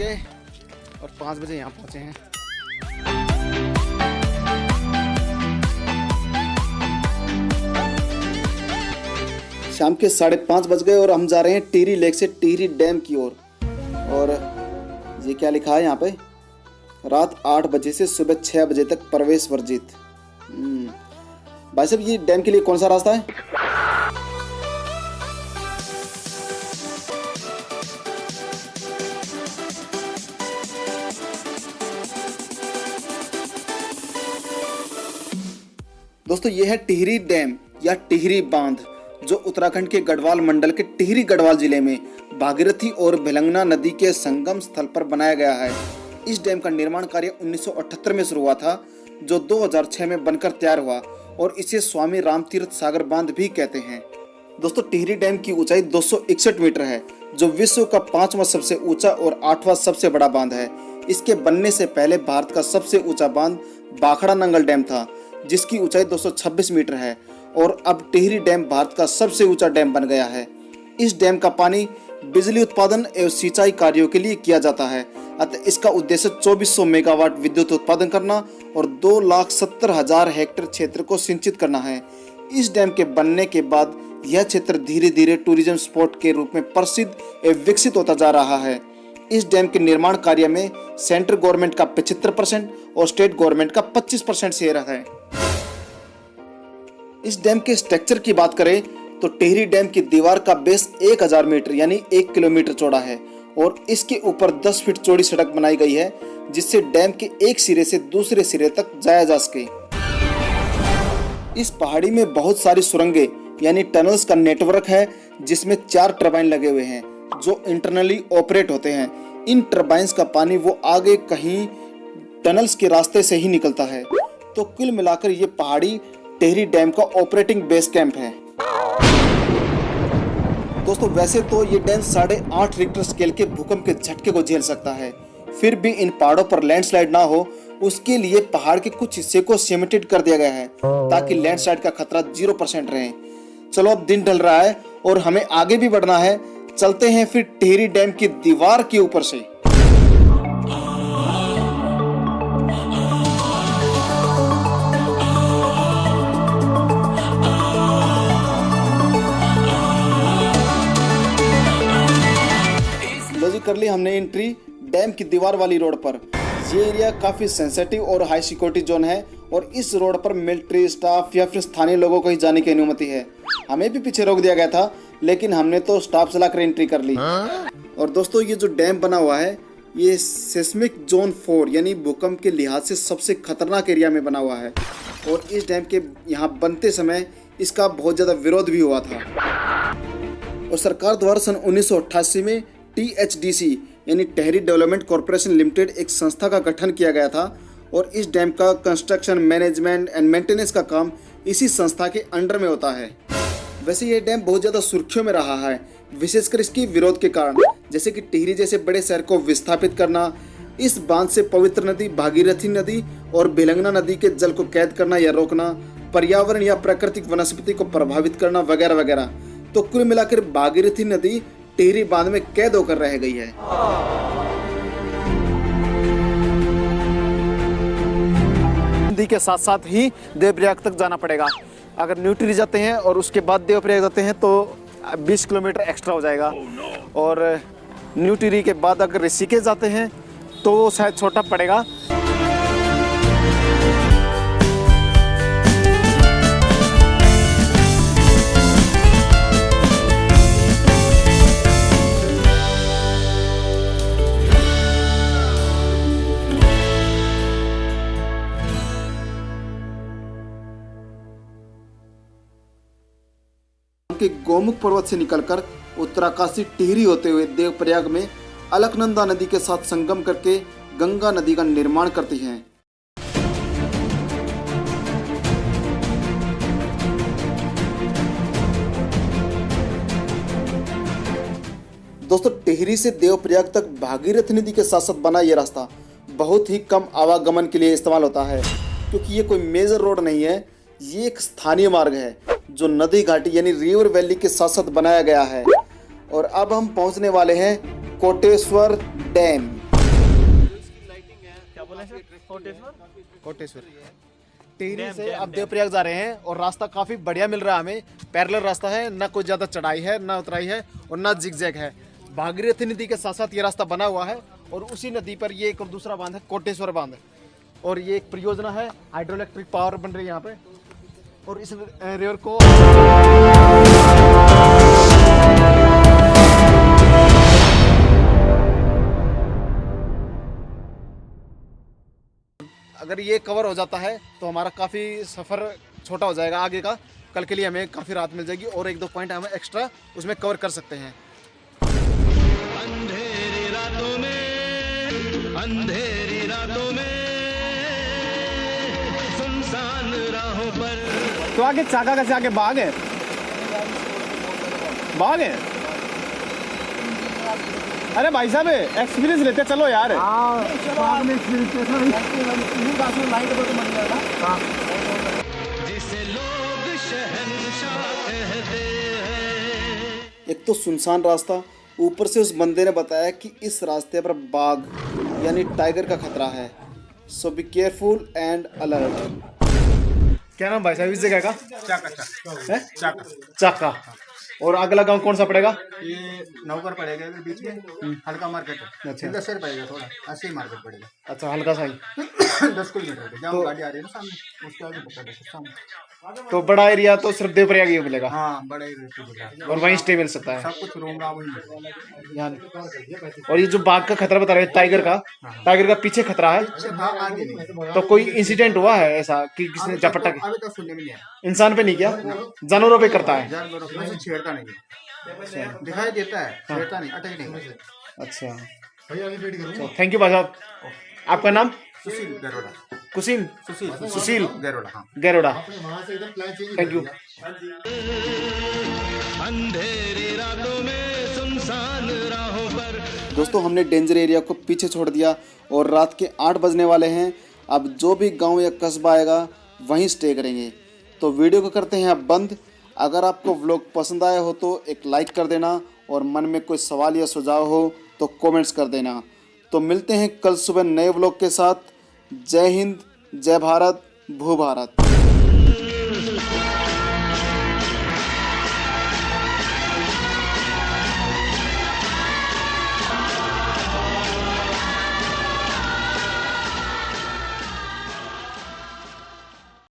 गए और 5 बजे यहाँ पहुँचे हैं। शाम के 5:30 बज गए और हम जा रहे हैं टिहरी लेक से टिहरी डैम की ओर। और ये क्या लिखा है यहाँ पे, रात 8 बजे से सुबह 6 बजे तक प्रवेश वर्जित। भाई साहब, ये डैम के लिए कौन सा रास्ता है? दोस्तों, ये है टिहरी डैम या टिहरी बांध, जो उत्तराखंड के गढ़वाल मंडल के टिहरी गढ़वाल जिले में भागीरथी और भिलंगना नदी के संगम स्थल पर बनाया गया है। इस डैम का निर्माण कार्य 1978 में शुरू हुआ था, जो 2006 में बनकर तैयार हुआ और इसे स्वामी रामतीर्थ सागर बांध भी कहते हैं। दोस्तों, टिहरी डैम की ऊंचाई 261 मीटर है, जो विश्व का 5वां सबसे ऊंचा और 8वां सबसे बड़ा बांध है। इसके बनने से पहले भारत का सबसे ऊंचा बांध भाखड़ा नंगल डैम था, जिसकी ऊंचाई 226 मीटर है, और अब टिहरी डैम भारत का सबसे ऊंचा डैम बन गया है। इस डैम का पानी बिजली उत्पादन एवं सिंचाई कार्यों के लिए किया जाता है, अतः इसका उद्देश्य 2400 मेगावाट विद्युत उत्पादन करना और 2,70,000 हेक्टेयर क्षेत्र को सिंचित करना है। इस डैम के बनने के बाद यह क्षेत्र धीरे धीरे टूरिज्म स्पॉट के रूप में प्रसिद्ध एवं विकसित होता जा रहा है। इस डैम के निर्माण कार्य में सेंट्रल गवर्नमेंट का 75% और स्टेट गवर्नमेंट का 25% शेयर है। इस डैम के स्ट्रक्चर की बात करें तो टिहरी डैम की दीवार का बेस 1000 मीटर यानी 1 किलोमीटर चौड़ा है और इसके ऊपर 10 फीट चौड़ी सड़क बनाई गई है, जिससे डैम के एक सिरे से दूसरे सिरे तक जाया जा सके। इस पहाड़ी में बहुत सारी सुरंगें यानी टनल्स का नेटवर्क है, जिसमें 4 टरबाइन लगे हुए हैं जो इंटरनली ऑपरेट होते हैं। इन टरबाइंस का पानी वो आगे कहीं टनल्स के रास्ते से ही निकलता है। तो कुल मिलाकर ये पहाड़ी टिहरी डैम का ऑपरेटिंग बेस कैंप है। दोस्तों, वैसे तो ये डैम 8.5 रिक्टर स्केल के भूकंप के झटके को झेल सकता है, फिर भी इन पहाड़ों पर लैंडस्लाइड ना हो, उसके लिए पहाड़ के कुछ हिस्से को सीमेंटेड कर दिया गया है ताकि लैंडस्लाइड का खतरा 0% रहे। चलो, अब दिन ढल रहा है और हमें आगे भी बढ़ना है। चलते हैं फिर टिहरी डैम की दीवार के ऊपर से। कर ली हमने एंट्री डैम की दीवार वाली रोड पर। ये एरिया काफी सेंसिटिव और हाई सिक्योरिटी जोन है और इस रोड पर मिलिट्री स्टाफ या फिर स्थानीय लोगों को ही जाने की अनुमति है। हमें भी पीछे रोक दिया गया था, लेकिन हमने तो स्टाफ चलाकर एंट्री कर ली। और दोस्तों, ये जो डैम बना हुआ है ये सेस्मिक जोन 4 यानी भूकंप के लिहाज से सबसे खतरनाक एरिया में बना हुआ है और इस डैम के यहाँ बनते समय इसका बहुत ज्यादा विरोध भी हुआ था। और सरकार द्वारा सन 1988 में THDC यानी टिहरी डेवलपमेंट कॉर्पोरेशन लिमिटेड एक संस्था का गठन किया गया था और इस डैम का कंस्ट्रक्शन, मैनेजमेंट एंड मेंटेनेंस का काम इसी संस्था के अंडर में होता है। वैसे ये डैम बहुत ज़्यादा सुर्खियों में रहा है, विशेषकर इसकी विरोध के कारण, जैसे कि टिहरी जैसे बड़े शहर को विस्थापित करना, इस बांध से पवित्र नदी भागीरथी नदी और भिलंगना नदी के जल को कैद करना या रोकना, पर्यावरण या प्राकृतिक वनस्पति को प्रभावित करना वगैरह वगैरह। तो कुल मिलाकर भागीरथी नदी टिहरी बांध में कैद होकर रह गई है। नदी के साथ साथ ही देवप्रयाग तक जाना पड़ेगा। अगर न्यू टिहरी जाते हैं और उसके बाद देवप्रयाग जाते हैं तो 20 किलोमीटर एक्स्ट्रा हो जाएगा, और न्यू टिहरी के बाद अगर ऋषिकेश जाते हैं तो शायद छोटा पड़ेगा। के गोमुख पर्वत से निकलकर उत्तराकाशी टिहरी होते हुए देवप्रयाग में अलकनंदा नदी के साथ संगम करके गंगा नदी का निर्माण करती हैं। दोस्तों, टिहरी से देवप्रयाग तक भागीरथी नदी के साथ साथ बना ये रास्ता बहुत ही कम आवागमन के लिए इस्तेमाल होता है, क्योंकि ये कोई मेजर रोड नहीं है। ये एक स्थानीय मार्ग है जो नदी घाटी यानी रिवर वैली के साथ साथ बनाया गया है। और अब हम पहुंचने वाले हैं कोटेश्वर डैम। कोटेश्वर टिहरी से अब देवप्रयाग जा रहे हैं और रास्ता काफी बढ़िया मिल रहा है हमें। पैरेलल रास्ता है, ना कोई ज्यादा चढ़ाई है, ना उतराई है और ना जिगजैग है। भागीरथी नदी के साथ साथ ये रास्ता बना हुआ है और उसी नदी पर ये एक और दूसरा बांध है, कोटेश्वर बांध। और ये एक परियोजना है, हाइड्रो इलेक्ट्रिक पावर बन रही है यहाँ पे। और इस रिवर को अगर ये कवर हो जाता है तो हमारा काफ़ी सफ़र छोटा हो जाएगा आगे का। कल के लिए हमें काफ़ी राहत मिल जाएगी और 1-2 पॉइंट हमें एक्स्ट्रा उसमें कवर कर सकते हैं। अंधेरी रातों में सुनसान राहों पर। तो आगे चाका का से आगे बाग है, बाग है। अरे भाई साहब एक्सपीरियंस लेते चलो यार। जिसे लोग शहंशाह कहते हैं। एक तो सुनसान रास्ता, ऊपर से उस बंदे ने बताया कि इस रास्ते पर बाघ यानी टाइगर का खतरा है। सो बी केयरफुल एंड अलर्ट। क्या नाम भाई साहब इस जगह का? चाका है? चाका चाका। और अगला गांव कौन सा पड़ेगा? ये नौकर पड़ेगा इधर बीच में, हल्का मार्केट है। अच्छा। 10 पड़ेगा, थोड़ा 80 मार्केट पड़ेगा। अच्छा, हल्का सा ही। 10 किलोमीटर जहाँ गाड़ी आ रही है ना सामने, उसके आगे पकड़ दो सामने। तो बड़ा एरिया तो सिर्फ देवप्रयाग ही मिलेगा हाँ, बड़े ही रेट पे और वहीं स्टे मिल सकता है सब कुछ रूम राम ही मिलेगा। यहाँ। और ये जो बाघ का खतरा बता रहे हैं, टाइगर का पीछे खतरा है। अच्छा, हाँ, आगे नहीं। तो कोई इंसिडेंट हुआ है ऐसा कि किसने झपट्टा अभी तक सुनने में नहीं आया। इंसान पे नहीं किया, जानवरों पे करता है? जानवरों को वैसे छेड़ता नहीं है, दिखाई देता है, छेड़ता नहीं, अटैक नहीं करता। अच्छा, थैंक यू भाई साहब। आपका नाम? सुशील गरोड़ा। सुशील गरोड़ा, हाँ। गैरोडा। Thank you. अंधेरी रातों में सुनसान राहों पर। दोस्तों हमने डेंजर एरिया को पीछे छोड़ दिया और रात के 8 बजने वाले हैं। अब जो भी गांव या कस्बा आएगा वहीं स्टे करेंगे। तो वीडियो को करते हैं अब बंद। अगर आपको व्लॉग पसंद आया हो तो एक लाइक कर देना और मन में कोई सवाल या सुझाव हो तो कमेंट्स कर देना। तो मिलते हैं कल सुबह नए व्लॉग के साथ। जय हिंद, जय भारत, भू भारत।